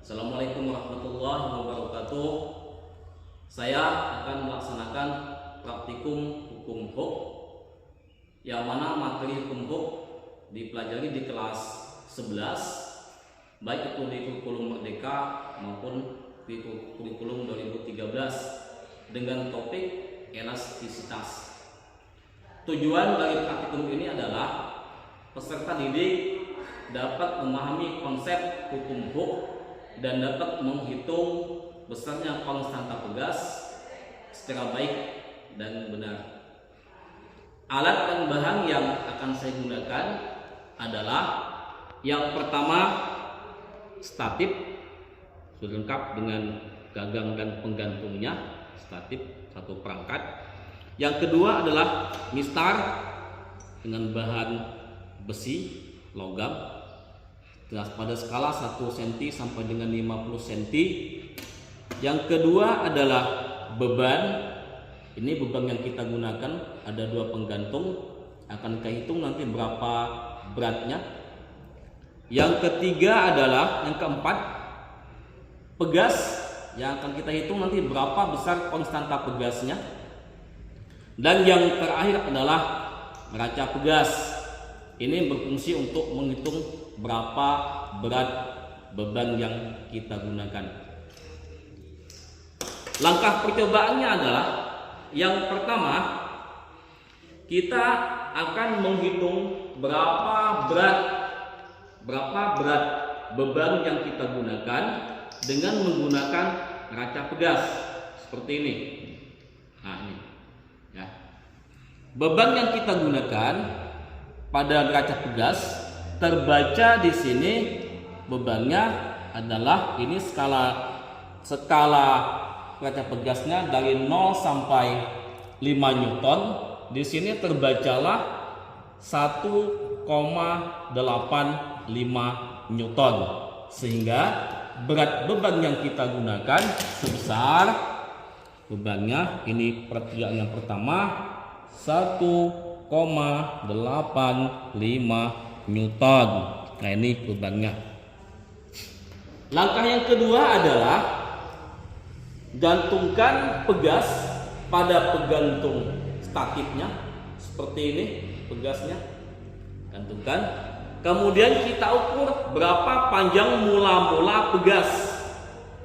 Assalamualaikum warahmatullahi wabarakatuh. Saya akan melaksanakan praktikum hukum HUK, yang mana materi hukum HUK dipelajari di kelas 11, baik itu di kurikulum Merdeka maupun di kurikulum 2013 dengan topik elastisitas. Tujuan dari praktikum ini adalah peserta didik dapat memahami konsep hukum HUK dan dapat menghitung besarnya konstanta pegas secara baik dan benar. Alat dan bahan yang akan saya gunakan adalah yang pertama statif, sudah lengkap dengan gagang dan penggantungnya, statif satu perangkat. Yang kedua adalah mistar dengan bahan besi logam pada skala 1 cm sampai dengan 50 cm. Yang kedua adalah beban. Ini beban yang kita gunakan, ada 2 penggantung, akan kita hitung nanti berapa beratnya. Yang ketiga adalah, yang keempat, pegas yang akan kita hitung nanti berapa besar konstanta pegasnya. Dan yang terakhir adalah neraca pegas. Ini berfungsi untuk menghitung berapa berat beban yang kita gunakan. Langkah percobaannya adalah yang pertama, kita akan menghitung berapa berat beban yang kita gunakan dengan menggunakan neraca pegas seperti ini. Nah, ini ya. Beban yang kita gunakan pada neraca pegas terbaca di sini, bebannya adalah ini skala neraca pegasnya dari 0 sampai 5 Newton. Di sini terbacalah 1,85 Newton, sehingga berat beban yang kita gunakan sebesar, bebannya ini perkiraan yang pertama 1,85 Newton. Nah, ini bebannya. Langkah yang kedua adalah gantungkan pegas pada penggantung statifnya seperti ini, pegasnya gantungkan. Kemudian kita ukur berapa panjang mula-mula pegas.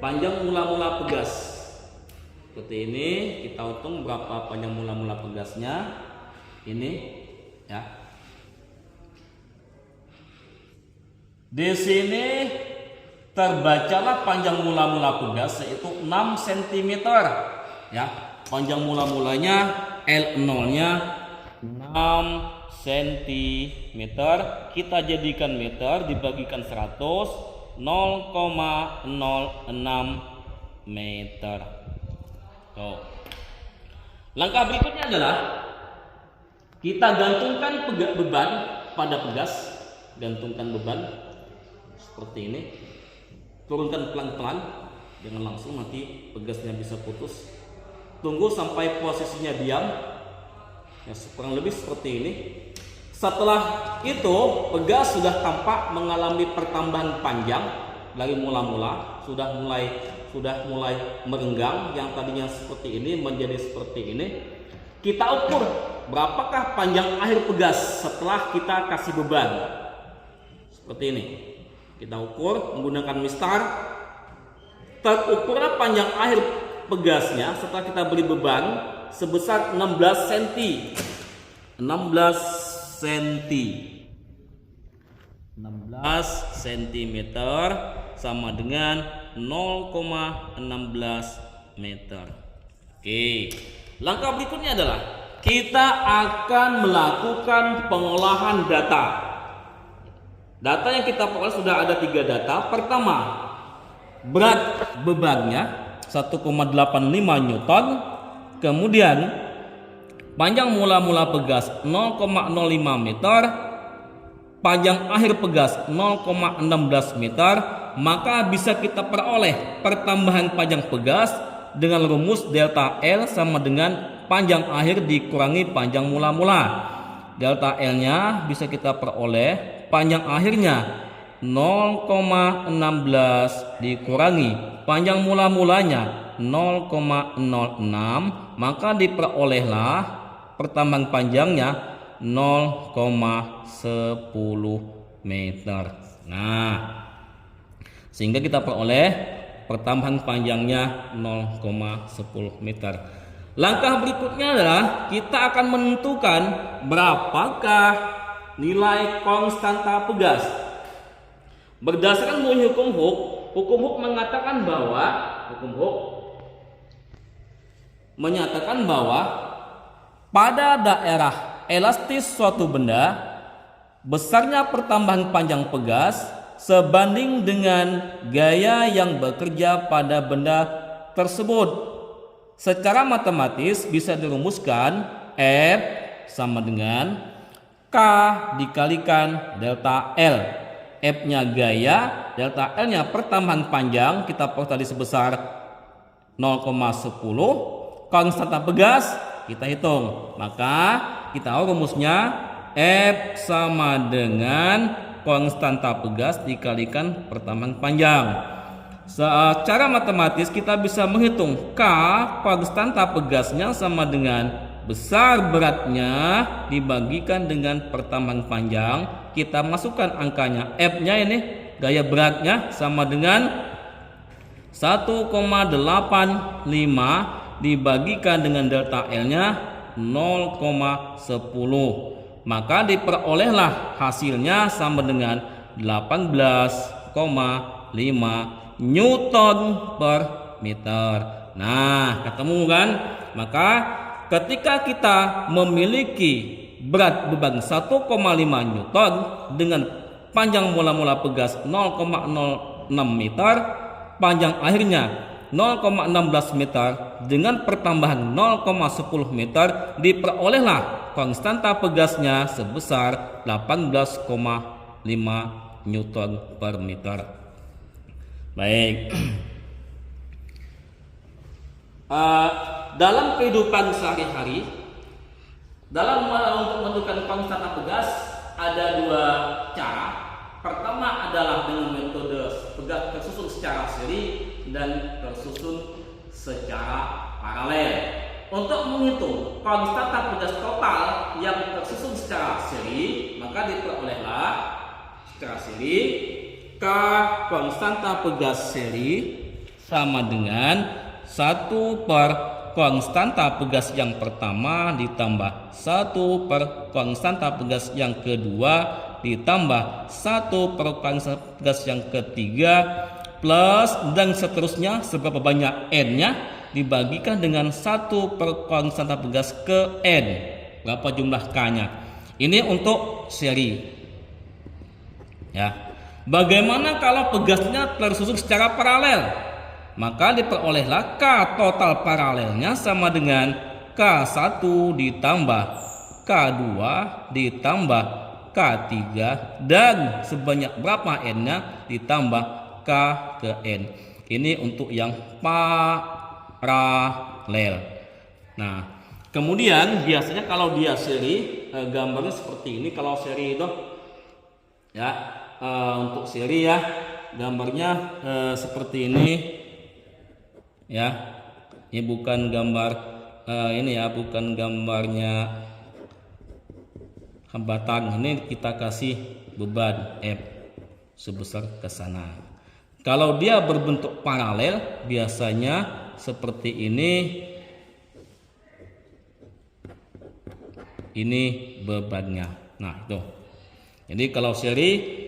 Panjang mula-mula pegas seperti ini, kita hitung berapa panjang mula-mula pegasnya. Ini ya. Di sini terbacalah panjang mula-mula pegas yaitu 6 cm ya. Panjang mula-mulanya L0-nya 6 cm. Kita jadikan meter dibagikan 100, 0,06 meter. Tuh. Langkah berikutnya adalah kita gantungkan beban pada pegas. Gantungkan beban seperti ini, turunkan pelan-pelan, jangan langsung, nanti pegasnya bisa putus. Tunggu sampai posisinya diam ya, kurang lebih seperti ini. Setelah itu pegas sudah tampak mengalami pertambahan panjang dari mula-mula, sudah mulai merenggang, yang tadinya seperti ini menjadi seperti ini. Kita ukur berapakah panjang akhir pegas setelah kita kasih beban seperti ini. Kita ukur menggunakan mistar. Terukurlah panjang akhir pegasnya setelah kita beri beban sebesar 16 cm. 16 cm sama dengan 0,16 meter. Oke. Langkah berikutnya adalah kita akan melakukan pengolahan data. Data yang kita peroleh sudah ada 3 data. Pertama, berat bebannya 1,85 Newton. Kemudian panjang mula-mula pegas 0,05 meter. Panjang akhir pegas 0,16 meter. Maka bisa kita peroleh pertambahan panjang pegas dengan rumus delta L sama dengan panjang akhir dikurangi panjang mula-mula. Delta L-nya bisa kita peroleh panjang akhirnya 0,16 dikurangi panjang mula-mulanya 0,06, maka diperolehlah pertambahan panjangnya 0,10 meter. Nah, sehingga kita peroleh pertambahan panjangnya 0,10 meter. Langkah berikutnya adalah kita akan menentukan berapakah nilai konstanta pegas. Berdasarkan bunyi hukum Hooke mengatakan bahwa pada daerah elastis suatu benda, besarnya pertambahan panjang pegas sebanding dengan gaya yang bekerja pada benda tersebut. Secara matematis bisa dirumuskan F sama dengan K dikalikan delta L. F-nya gaya, delta L-nya pertambahan panjang, kita peroleh tadi sebesar 0,10. Konstanta pegas kita hitung. Maka kita tahu rumusnya F sama dengan konstanta pegas dikalikan pertambahan panjang. Secara matematis kita bisa menghitung K konstanta pegasnya sama dengan besar beratnya dibagikan dengan pertambahan panjang. Kita masukkan angkanya, F-nya ini gaya beratnya sama dengan 1,85 dibagikan dengan delta L-nya 0,10. Maka diperolehlah hasilnya sama dengan 18,5 Newton per meter. Nah, ketemu kan? Maka ketika kita memiliki berat beban 1,5 Newton dengan panjang mula-mula pegas 0,06 meter, panjang akhirnya 0,16 meter dengan pertambahan 0,10 meter, diperolehlah konstanta pegasnya sebesar 18,5 Newton per meter. Baik. Dalam kehidupan sehari-hari, untuk menentukan konstanta pegas ada dua cara. Pertama adalah dengan metode pegas tersusun secara seri dan tersusun secara paralel. Untuk menghitung konstanta pegas total yang tersusun secara seri, maka diperolehlah secara seri K konstanta pegas seri sama dengan 1 per konstanta pegas yang pertama ditambah 1 per konstanta pegas yang kedua ditambah 1 per konstanta pegas yang ketiga plus dan seterusnya seberapa banyak N-nya dibagikan dengan 1 per konstanta pegas ke N. Berapa jumlah K-nya? Ini untuk seri. Ya. Bagaimana kalau pegasnya tersusun secara paralel? Maka diperolehlah K total paralelnya sama dengan K1 ditambah K2 ditambah K3 dan sebanyak berapa N-nya ditambah K ke N. Ini untuk yang paralel. Nah, kemudian biasanya kalau dia seri, gambarnya seperti ini. Kalau seri itu ya, untuk seri ya gambarnya seperti ini ya. Ini bukan gambar ini ya, bukan gambarnya hambatan. Ini kita kasih beban F sebesar ke sana. Kalau dia berbentuk paralel biasanya seperti ini. Ini bebannya. Nah, tuh. Jadi kalau seri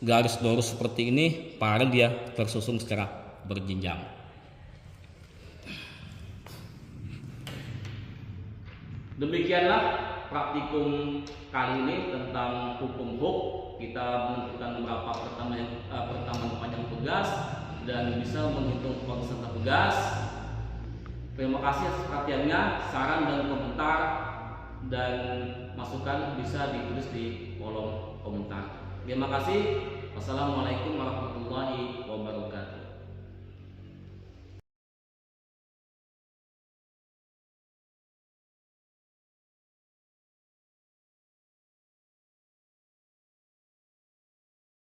garis lurus seperti ini, paralel dia tersusun secara berjenjang. Demikianlah praktikum kali ini tentang hukum Hooke. Kita menentukan berapa pertambahan panjang pegas dan bisa menghitung konstanta pegas. Terima kasih atas perhatiannya. Saran dan komentar dan masukan bisa ditulis di kolom komentar. Terima kasih. Wassalamualaikum warahmatullahi wabarakatuh.